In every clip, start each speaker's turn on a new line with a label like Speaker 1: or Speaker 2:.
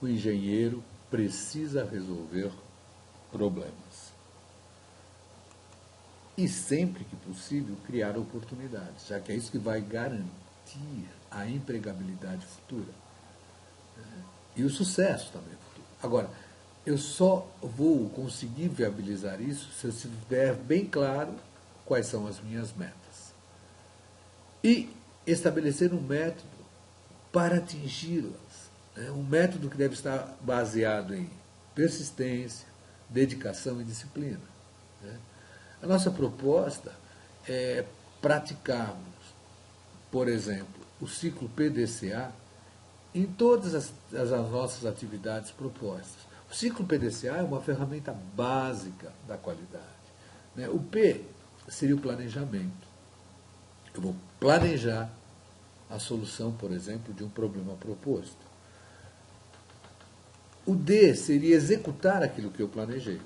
Speaker 1: o engenheiro precisa resolver problemas. E sempre que possível, criar oportunidades, já que é isso que vai garantir a empregabilidade futura. E o sucesso também futuro. Agora, eu só vou conseguir viabilizar isso se eu tiver bem claro quais são as minhas metas. E estabelecer um método para atingi-las. Um método que deve estar baseado em persistência, dedicação e disciplina. A nossa proposta é praticarmos, por exemplo, o ciclo PDCA em todas as nossas atividades propostas. O ciclo PDCA é uma ferramenta básica da qualidade. O P seria o planejamento. Eu vou planejar a solução, por exemplo, de um problema proposto. O D seria executar aquilo que eu planejei.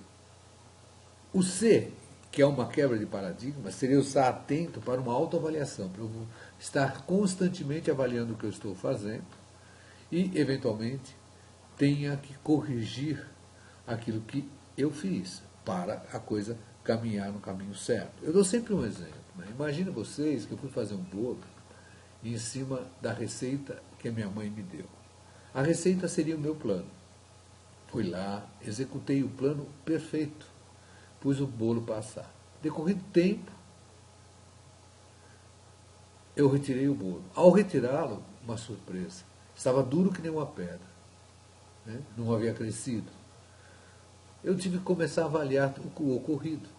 Speaker 1: O C, que é uma quebra de paradigma, seria eu estar atento para uma autoavaliação, para eu estar constantemente avaliando o que eu estou fazendo e, eventualmente, tenha que corrigir aquilo que eu fiz para a coisa caminhar no caminho certo. Eu dou sempre um exemplo. Imagina vocês que eu fui fazer um bolo em cima da receita que a minha mãe me deu. A receita seria o meu plano. Fui lá, executei o plano perfeito, pus o bolo passar. Decorrido tempo, eu retirei o bolo. Ao retirá-lo, uma surpresa. Estava duro que nem uma pedra. Não havia crescido. Eu tive que começar a avaliar o ocorrido.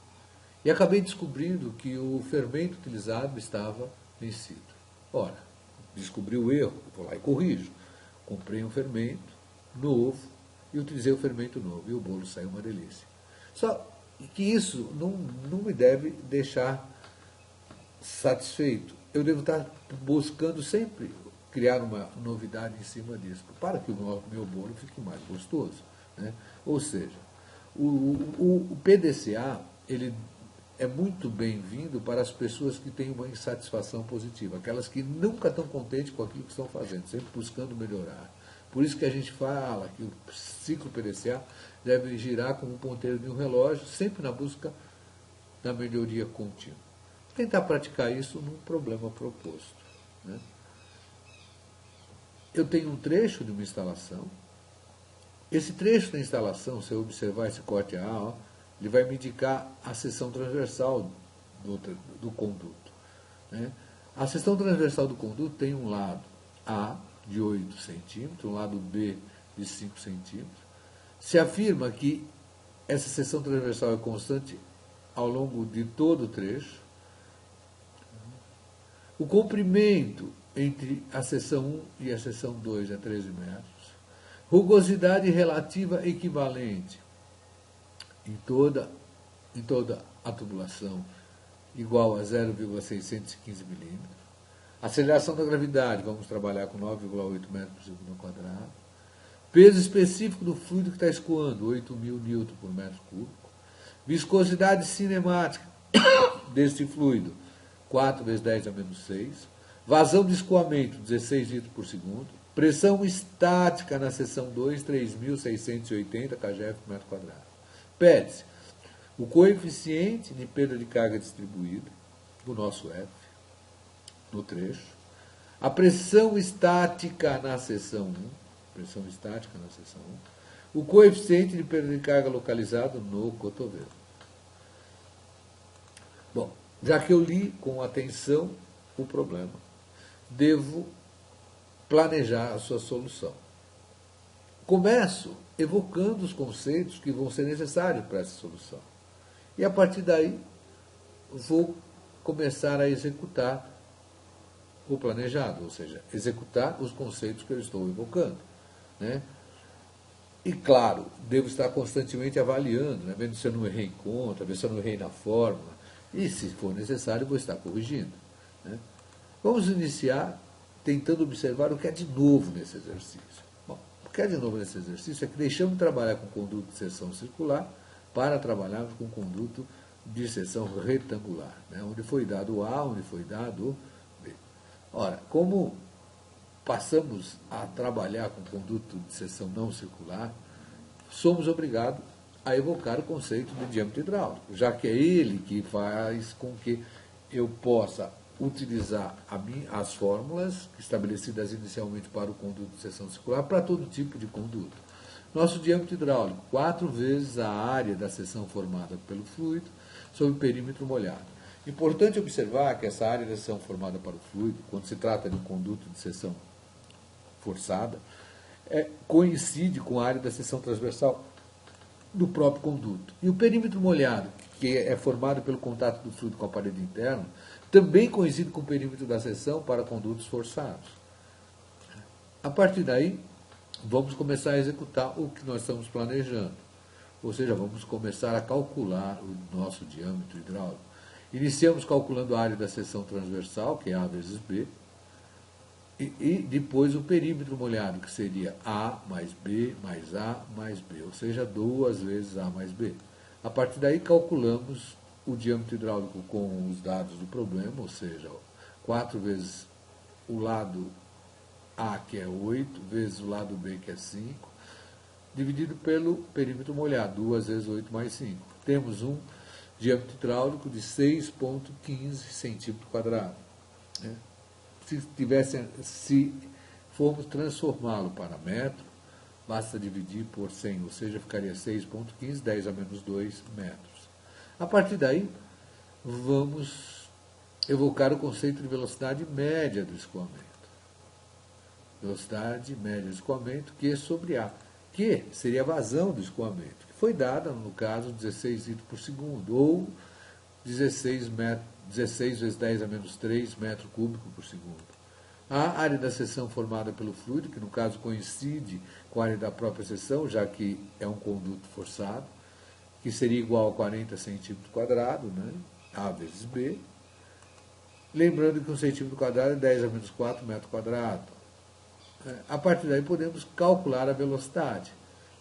Speaker 1: E acabei descobrindo que o fermento utilizado estava vencido. Ora, descobri o erro, vou lá e corrijo. Comprei um fermento novo e utilizei o fermento novo. E o bolo saiu uma delícia. Só que isso não me deve deixar satisfeito. Eu devo estar buscando sempre criar uma novidade em cima disso, para que o meu bolo fique mais gostoso. Ou seja, o PDCA ele é muito bem-vindo para as pessoas que têm uma insatisfação positiva, aquelas que nunca estão contentes com aquilo que estão fazendo, sempre buscando melhorar. Por isso que a gente fala que o ciclo PDCA deve girar como um ponteiro de um relógio, sempre na busca da melhoria contínua. Tentar praticar isso num problema proposto. Eu tenho um trecho de uma instalação. Esse trecho da instalação, se eu observar esse corte A, ele vai me indicar a seção transversal do conduto. A seção transversal do conduto tem um lado A de 8 centímetros, um lado B de 5 centímetros. Se afirma que essa seção transversal é constante ao longo de todo o trecho. O comprimento entre a seção 1 e a seção 2 é 13 metros. Rugosidade relativa equivalente em toda a tubulação igual a 0,615 milímetros. Aceleração da gravidade, vamos trabalhar com 9,8 metros por segundo ao quadrado. Peso específico do fluido que está escoando, 8.000 newton por metro cúbico. Viscosidade cinemática deste fluido, 4 vezes 10 a menos 6. Vazão de escoamento, 16 litros por segundo. Pressão estática na seção 2, 3.680 kgf por metro quadrado. Pede-se o coeficiente de perda de carga distribuída, o nosso F, no trecho. A pressão estática na seção 1, o coeficiente de perda de carga localizado no cotovelo. Bom, já que eu li com atenção o problema, devo planejar a sua solução. Começo evocando os conceitos que vão ser necessários para essa solução. E a partir daí, vou começar a executar o planejado, ou seja, executar os conceitos que eu estou evocando. E, claro, devo estar constantemente avaliando, vendo se eu não errei em conta, vendo se eu não errei na fórmula. E, se for necessário, vou estar corrigindo. Vamos iniciar tentando observar o que é de novo nesse exercício. Bom, o que é de novo nesse exercício é que deixamos de trabalhar com conduto de seção circular para trabalharmos com conduto de seção retangular, onde foi dado A, onde foi dado B. Ora, como passamos a trabalhar com conduto de seção não circular, somos obrigados a evocar o conceito de diâmetro hidráulico, já que é ele que faz com que eu possa utilizar as fórmulas estabelecidas inicialmente para o conduto de seção circular para todo tipo de conduto. Nosso diâmetro hidráulico, 4 vezes a área da seção formada pelo fluido sobre o perímetro molhado. Importante observar que essa área da seção formada para o fluido, quando se trata de um conduto de seção forçada, coincide com a área da seção transversal do próprio conduto. E o perímetro molhado, que é formado pelo contato do fluido com a parede interna, também coincide com o perímetro da seção para condutos forçados. A partir daí, vamos começar a executar o que nós estamos planejando. Ou seja, vamos começar a calcular o nosso diâmetro hidráulico. Iniciamos calculando a área da seção transversal, que é A vezes B, e depois o perímetro molhado, que seria A mais B mais A mais B, ou seja, 2 vezes A mais B. A partir daí, calculamos o diâmetro hidráulico com os dados do problema, ou seja, 4 vezes o lado A, que é 8, vezes o lado B, que é 5, dividido pelo perímetro molhado, 2 vezes 8 mais 5. Temos um diâmetro hidráulico de 6,15 centímetros quadrados. Né? Se formos transformá-lo para metro, basta dividir por 100, ou seja, ficaria 6,15, 10 a menos 2 metros. A partir daí, vamos evocar o conceito de velocidade média do escoamento. Velocidade média do escoamento, Q sobre A, que seria a vazão do escoamento, que foi dada, no caso, 16 litros por segundo, ou 16 vezes 10 a menos 3 metros cúbicos por segundo. A área da seção formada pelo fluido, que no caso coincide com a área da própria seção, já que é um conduto forçado, que seria igual a 40 centímetros quadrados, né? A vezes B. Lembrando que 1 centímetro quadrado é 10 a menos 4 metros quadrados. A partir daí podemos calcular a velocidade,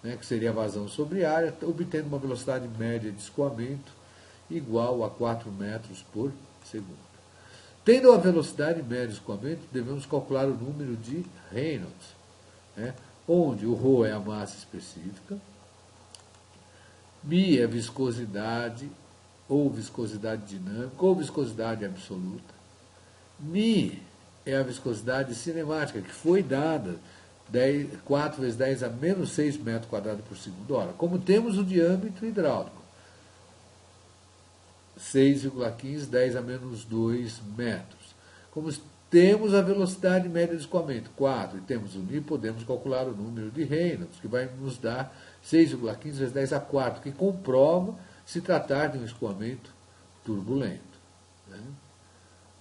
Speaker 1: né? Que seria a vazão sobre área, obtendo uma velocidade média de escoamento igual a 4 metros por segundo. Tendo a velocidade média de escoamento, devemos calcular o número de Reynolds, né? Onde o ρ é a massa específica, μ é a viscosidade, ou viscosidade dinâmica, ou viscosidade absoluta. μ é a viscosidade cinemática, que foi dada 4 vezes 10 a menos 6 metros quadrados por segundo. Ora, como temos o diâmetro hidráulico, 6,15, 10 a menos 2 metros. Como temos a velocidade média de escoamento, 4, e temos o μ, podemos calcular o número de Reynolds, que vai nos dar 6,15 vezes 10 a 4, que comprova se tratar de um escoamento turbulento. Né?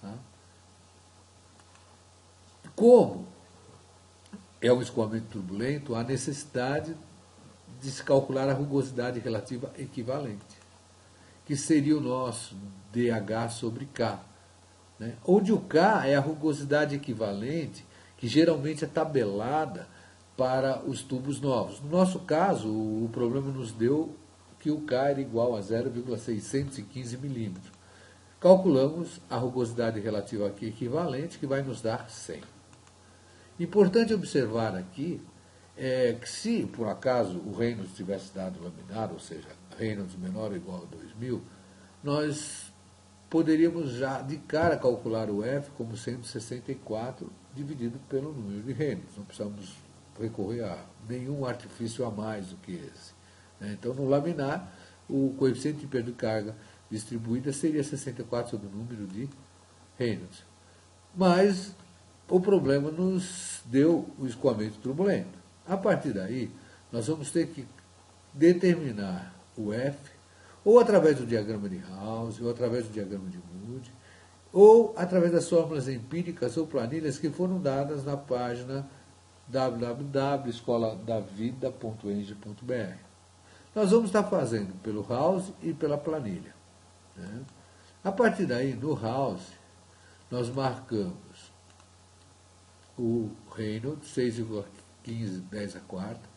Speaker 1: Tá? Como é um escoamento turbulento, há necessidade de se calcular a rugosidade relativa equivalente, que seria o nosso dH sobre K, né? Onde o K é a rugosidade equivalente, que geralmente é tabelada para os tubos novos. No nosso caso, o problema nos deu que o K era igual a 0,615 milímetros. Calculamos a rugosidade relativa aqui equivalente, que vai nos dar 100. Importante observar aqui que se, por acaso, o Reynolds tivesse dado laminar, ou seja, Reynolds menor ou igual a 2000, nós poderíamos já de cara calcular o F como sendo 64 dividido pelo número de Reynolds. Não precisamos recorrer a nenhum artifício a mais do que esse. Então, no laminar, o coeficiente de perda de carga distribuída seria 64 sobre o número de Reynolds. Mas o problema nos deu o escoamento turbulento. A partir daí, nós vamos ter que determinar o F, ou através do diagrama de House, ou através do diagrama de Moody, ou através das fórmulas empíricas ou planilhas que foram dadas na página www.escoladavida.eng.br. Nós vamos estar fazendo pelo House e pela planilha. Né? A partir daí, no House, nós marcamos o Reynolds, 6,15, 10 a quarta,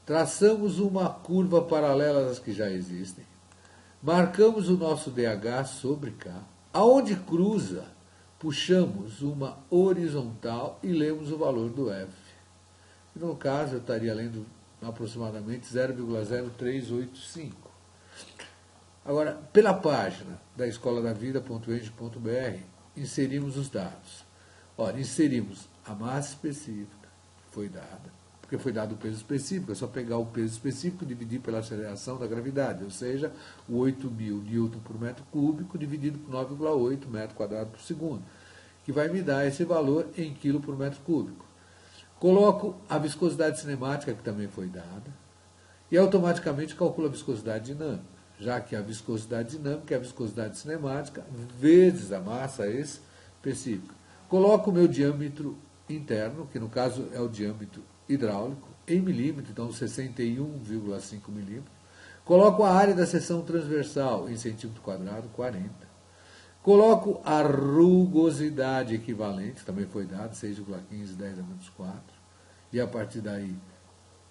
Speaker 1: traçamos uma curva paralela às que já existem, marcamos o nosso dH sobre K, aonde cruza, puxamos uma horizontal e lemos o valor do F. No caso, eu estaria lendo aproximadamente 0,0385. Agora, pela página da escoladavida.eng.br, inserimos os dados. Ora, inserimos a massa específica, que foi dada, porque foi dado o peso específico, é só pegar o peso específico e dividir pela aceleração da gravidade, ou seja, o 8.000 newton por metro cúbico dividido por 9,8 metro quadrado por segundo, que vai me dar esse valor em quilo por metro cúbico. Coloco a viscosidade cinemática, que também foi dada, e automaticamente calculo a viscosidade dinâmica, já que a viscosidade dinâmica é a viscosidade cinemática vezes a massa específica. Coloco o meu diâmetro interno, que no caso é o diâmetro hidráulico, em milímetro, então 61,5 milímetros. Coloco a área da seção transversal em centímetro quadrado, 40. Coloco a rugosidade equivalente, também foi dado, 6,15, 10 a menos 4. E a partir daí,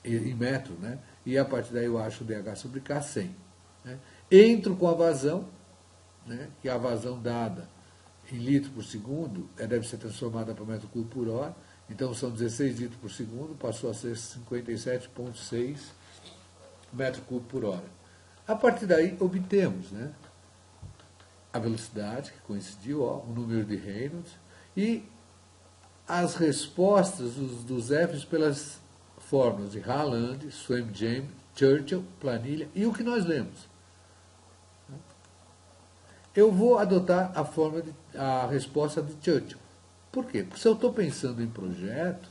Speaker 1: em metro, né? E a partir daí eu acho o dH sobre K 100. Né? Entro com a vazão, né? Que a vazão dada em litro por segundo deve ser transformada para metro cúbico por hora. Então são 16 litros por segundo, passou a ser 57,6 metro cúbico por hora. A partir daí obtemos, né? A velocidade, que coincidiu, ó, o número de Reynolds, e as respostas dos Fs pelas fórmulas de Haaland, Swaim-James, Churchill, planilha, e o que nós lemos. Eu vou adotar a resposta de Churchill. Por quê? Porque se eu estou pensando em projeto,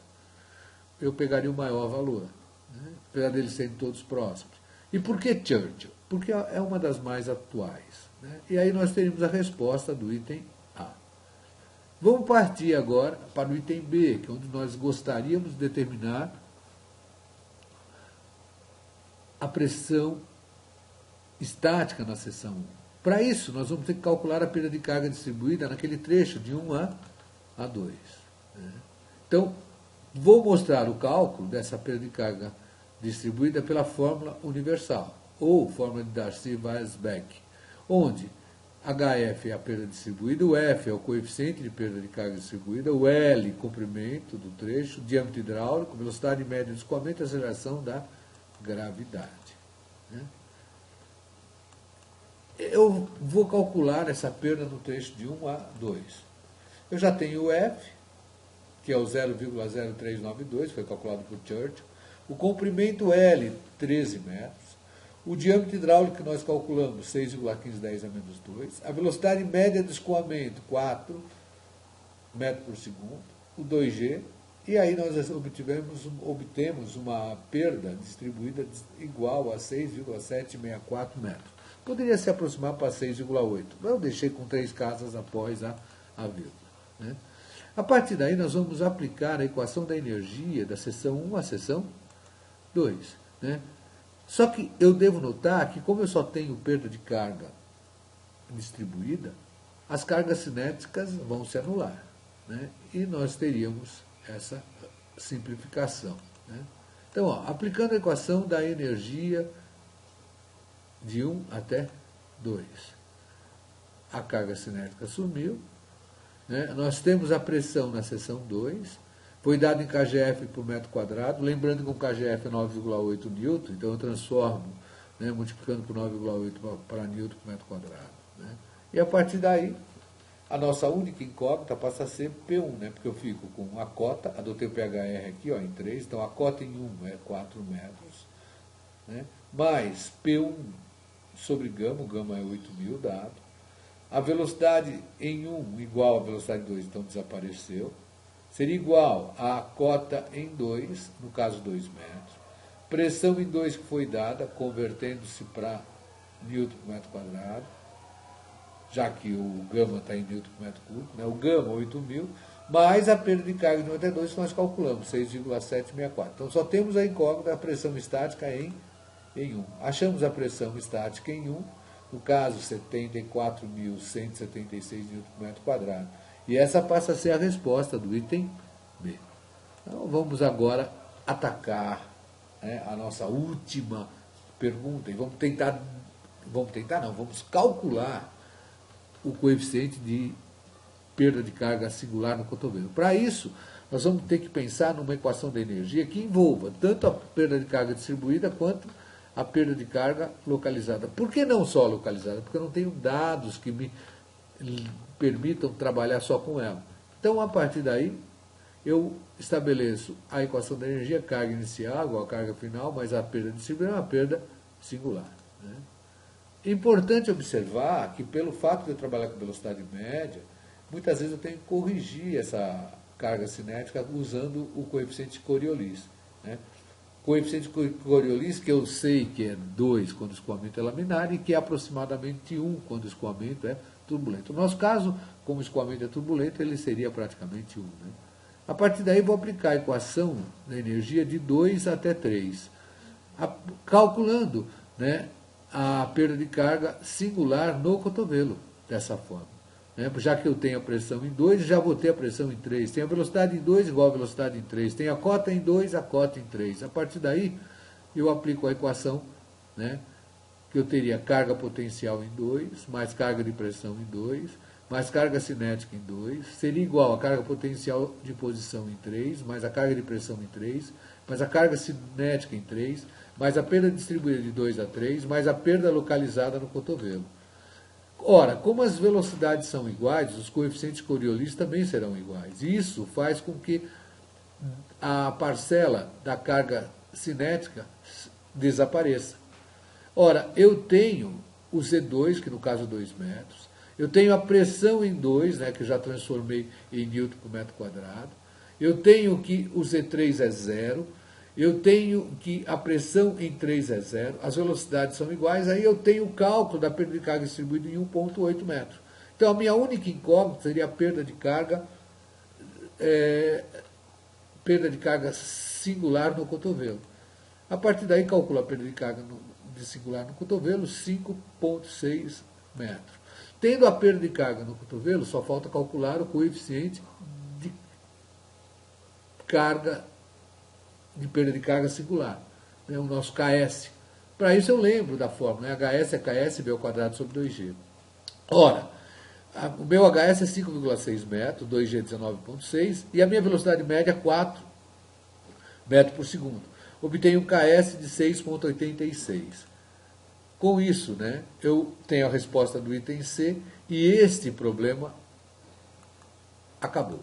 Speaker 1: eu pegaria o maior valor, né? Apesar deles serem todos próximos. E por que Churchill? Porque é uma das mais atuais. Né? E aí nós teríamos a resposta do item A. Vamos partir agora para o item B, que é onde nós gostaríamos de determinar a pressão estática na seção 1. Para isso, nós vamos ter que calcular a perda de carga distribuída naquele trecho de 1 a 2. Né? Então, vou mostrar o cálculo dessa perda de carga distribuída pela fórmula universal, ou fórmula de Darcy-Weisbach, onde HF é a perda distribuída, o F é o coeficiente de perda de carga distribuída, o L, comprimento do trecho, diâmetro hidráulico, velocidade média de escoamento e aceleração da gravidade. Né? Eu vou calcular essa perda no trecho de 1 a 2. Eu já tenho o F, que é o 0,0392, foi calculado por Churchill. O comprimento L, 13 metros. O diâmetro hidráulico que nós calculamos, 6,15, 10 a menos 2. A velocidade média de escoamento, 4 metros por segundo. O 2G. E aí nós obtemos uma perda distribuída igual a 6,764 metros. Poderia se aproximar para 6,8. Eu deixei com 3 casas após a vírgula. Né? A partir daí, nós vamos aplicar a equação da energia da seção 1 à seção 2. Né? Só que eu devo notar que, como eu só tenho perda de carga distribuída, as cargas cinéticas vão se anular. Né? E nós teríamos essa simplificação. Né? Então, ó, aplicando a equação da energia de 1 até 2. A carga cinética sumiu. Né? Nós temos a pressão na seção 2. Foi dado em kgf por metro quadrado. Lembrando que o kgf é 9,8 newton, então eu transformo, né, multiplicando por 9,8 para newton por metro quadrado. Né? E a partir daí, a nossa única incógnita passa a ser P1, né? Porque eu fico com a cota, adotei o PHR aqui ó, em 3, então a cota em 1 é 4 metros, né? Mais P1 sobre gama, o gama é 8.000 dado. A velocidade em 1 igual à velocidade em 2, então desapareceu. Seria igual à cota em 2, no caso 2 metros. Pressão em 2 que foi dada, convertendo-se para newton por metro quadrado, já que o gama está em newton por metro cúbico, né? O gama 8.000, mais a perda de carga de 1 até 2 que nós calculamos, 6,764. Então só temos a incógnita da pressão estática em 1. Achamos a pressão estática em 1, no caso 74.176 Nm por metro quadrado. E essa passa a ser a resposta do item B. Então vamos agora atacar, né, a nossa última pergunta e vamos calcular o coeficiente de perda de carga singular no cotovelo. Para isso, nós vamos ter que pensar numa equação de energia que envolva tanto a perda de carga distribuída quanto a perda de carga localizada. Por que não só localizada? Porque eu não tenho dados que me permitam trabalhar só com ela. Então, a partir daí, eu estabeleço a equação da energia, carga inicial igual a carga final, mas a perda distribuída é uma perda singular. Né? Importante observar que, pelo fato de eu trabalhar com velocidade média, muitas vezes eu tenho que corrigir essa carga cinética usando o coeficiente Coriolis. Né? Coeficiente Coriolis, que eu sei que é 2 quando o escoamento é laminar e que é aproximadamente 1 quando o escoamento é turbulento. No nosso caso, como o escoamento é turbulento, ele seria praticamente 1. Né? A partir daí, vou aplicar a equação da energia de 2 até 3, calculando, né, a perda de carga singular no cotovelo, dessa forma. Né? Já que eu tenho a pressão em 2, já vou ter a pressão em 3. Tenho a velocidade em 2 igual a velocidade em 3. Tenho a cota em 2, a cota em 3. A partir daí, eu aplico a equação, né, que eu teria carga potencial em 2, mais carga de pressão em 2, mais carga cinética em 2, seria igual a carga potencial de posição em 3, mais a carga de pressão em 3, mais a carga cinética em 3, mais a perda distribuída de 2 a 3, mais a perda localizada no cotovelo. Ora, como as velocidades são iguais, os coeficientes Coriolis também serão iguais. Isso faz com que a parcela da carga cinética desapareça. Ora, eu tenho o Z2, que no caso é 2 metros, eu tenho a pressão em 2, né, que eu já transformei em Newton por metro quadrado, eu tenho que o Z3 é 0, eu tenho que a pressão em 3 é 0, as velocidades são iguais, aí eu tenho o cálculo da perda de carga distribuída em 1,8 metros. Então, a minha única incógnita seria a perda de carga singular no cotovelo. A partir daí, calculo a perda de carga singular no cotovelo, 5,6 metros. Tendo a perda de carga no cotovelo, só falta calcular o coeficiente de carga, de perda de carga singular, né, o nosso KS. Para isso eu lembro da fórmula, né, HS é KS ao quadrado sobre 2G. Ora, o meu HS é 5,6 metros, 2G é 19,6, e a minha velocidade média é 4 metros por segundo. Obtenho um KS de 6,86. Com isso, né, eu tenho a resposta do item C e este problema acabou.